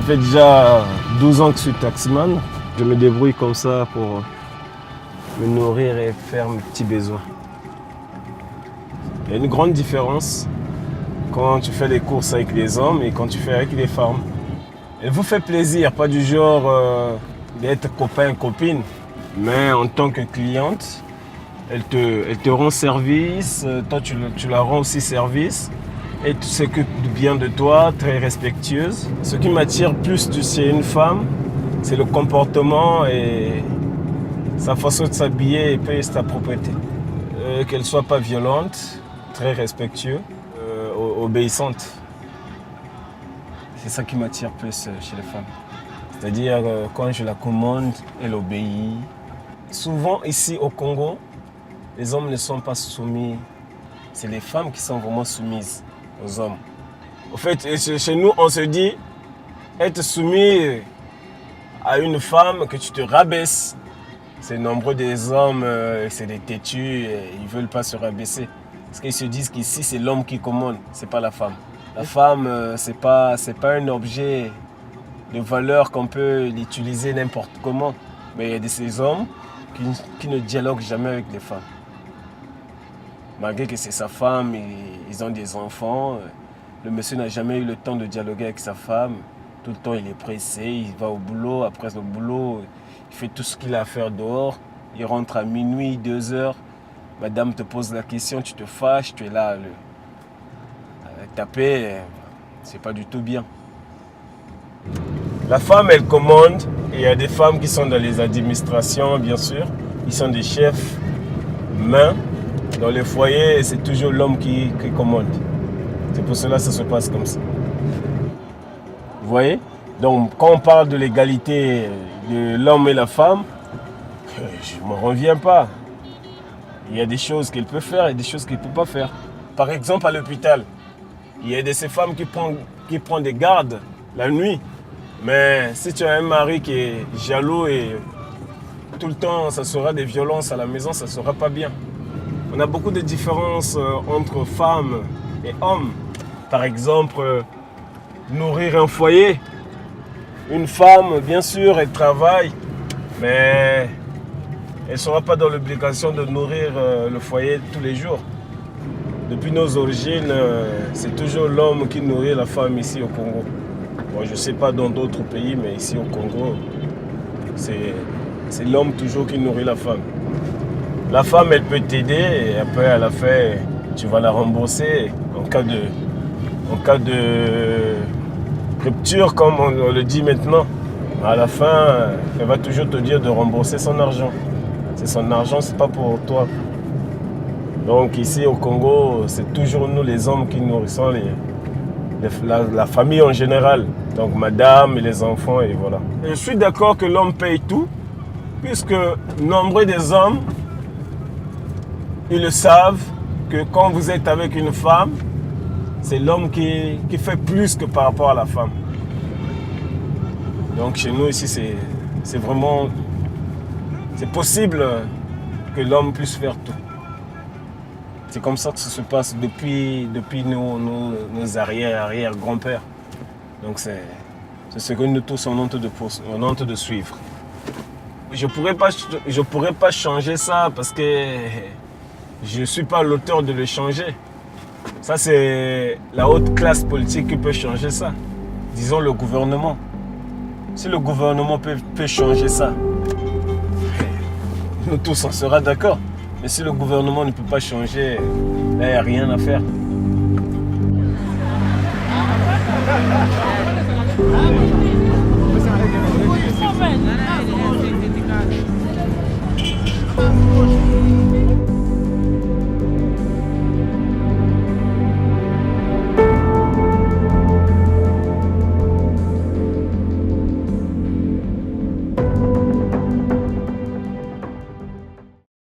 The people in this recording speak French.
Ça fait déjà 12 ans que je suis taximan. Je me débrouille comme ça pour me nourrir et faire mes petits besoins. Il y a une grande différence quand tu fais des courses avec les hommes et quand tu fais avec les femmes. Elle vous fait plaisir, pas du genre d'être copain-copine, mais en tant que cliente, elle te rend service, toi tu la rends aussi service. Et tu s'occupe bien de toi, très respectueuse. Ce qui m'attire plus chez une femme, c'est le comportement et sa façon de s'habiller et puis sa propreté. Qu'elle soit pas violente, très respectueuse, obéissante. C'est ça qui m'attire plus chez les femmes. C'est-à-dire quand je la commande, elle obéit. Souvent ici au Congo, les hommes ne sont pas soumis. C'est les femmes qui sont vraiment soumises aux hommes. En fait, chez nous, on se dit, être soumis à une femme, que tu te rabaisses. C'est nombreux des hommes, c'est des têtus, ils ne veulent pas se rabaisser. Parce qu'ils se disent qu'ici, c'est l'homme qui commande, ce n'est pas la femme. La femme, ce n'est pas un objet de valeur qu'on peut l'utiliser n'importe comment. Mais il y a de ces hommes qui ne dialoguent jamais avec les femmes. Malgré que c'est sa femme, ils ont des enfants, le monsieur n'a jamais eu le temps de dialoguer avec sa femme. Tout le temps, il est pressé, il va au boulot. Après le boulot, il fait tout ce qu'il a à faire dehors. Il rentre à minuit, 2 heures. Madame te pose la question, tu te fâches, tu es là à taper. C'est pas du tout bien. La femme, elle commande. Et il y a des femmes qui sont dans les administrations, bien sûr. Ils sont des chefs mains. Dans les foyers, c'est toujours l'homme qui commande. C'est pour cela que ça se passe comme ça. Vous voyez? Donc, quand on parle de l'égalité de l'homme et la femme, je ne m'en reviens pas. Il y a des choses qu'elle peut faire et des choses qu'elle ne peut pas faire. Par exemple, à l'hôpital, il y a de ces femmes qui prennent des gardes la nuit. Mais si tu as un mari qui est jaloux et tout le temps, ça sera des violences à la maison, ça ne sera pas bien. On a beaucoup de différences entre femmes et hommes. Par exemple, nourrir un foyer. Une femme, bien sûr, elle travaille, mais elle ne sera pas dans l'obligation de nourrir le foyer tous les jours. Depuis nos origines, c'est toujours l'homme qui nourrit la femme ici au Congo. Bon, je ne sais pas dans d'autres pays, mais ici au Congo, c'est l'homme toujours qui nourrit la femme. La femme, elle peut t'aider et après, à la fin, tu vas la rembourser en cas de rupture, comme on le dit maintenant. À la fin, elle va toujours te dire de rembourser son argent. C'est son argent, c'est pas pour toi. Donc ici au Congo, c'est toujours nous les hommes qui nourrissons la famille en général. Donc madame et les enfants et voilà. Et je suis d'accord que l'homme paye tout, puisque nombreux des hommes, ils le savent que quand vous êtes avec une femme, c'est l'homme qui fait plus que par rapport à la femme. Donc chez nous ici, c'est vraiment... C'est possible que l'homme puisse faire tout. C'est comme ça que ça se passe depuis nos arrière-grands-pères. Donc c'est ce que nous tous on honte de suivre. Je pourrais pas changer ça parce que je ne suis pas l'auteur de le changer. Ça, c'est la haute classe politique qui peut changer ça. Disons le gouvernement. Si le gouvernement peut changer ça, nous tous, on sera d'accord. Mais si le gouvernement ne peut pas changer, là, il n'y a rien à faire.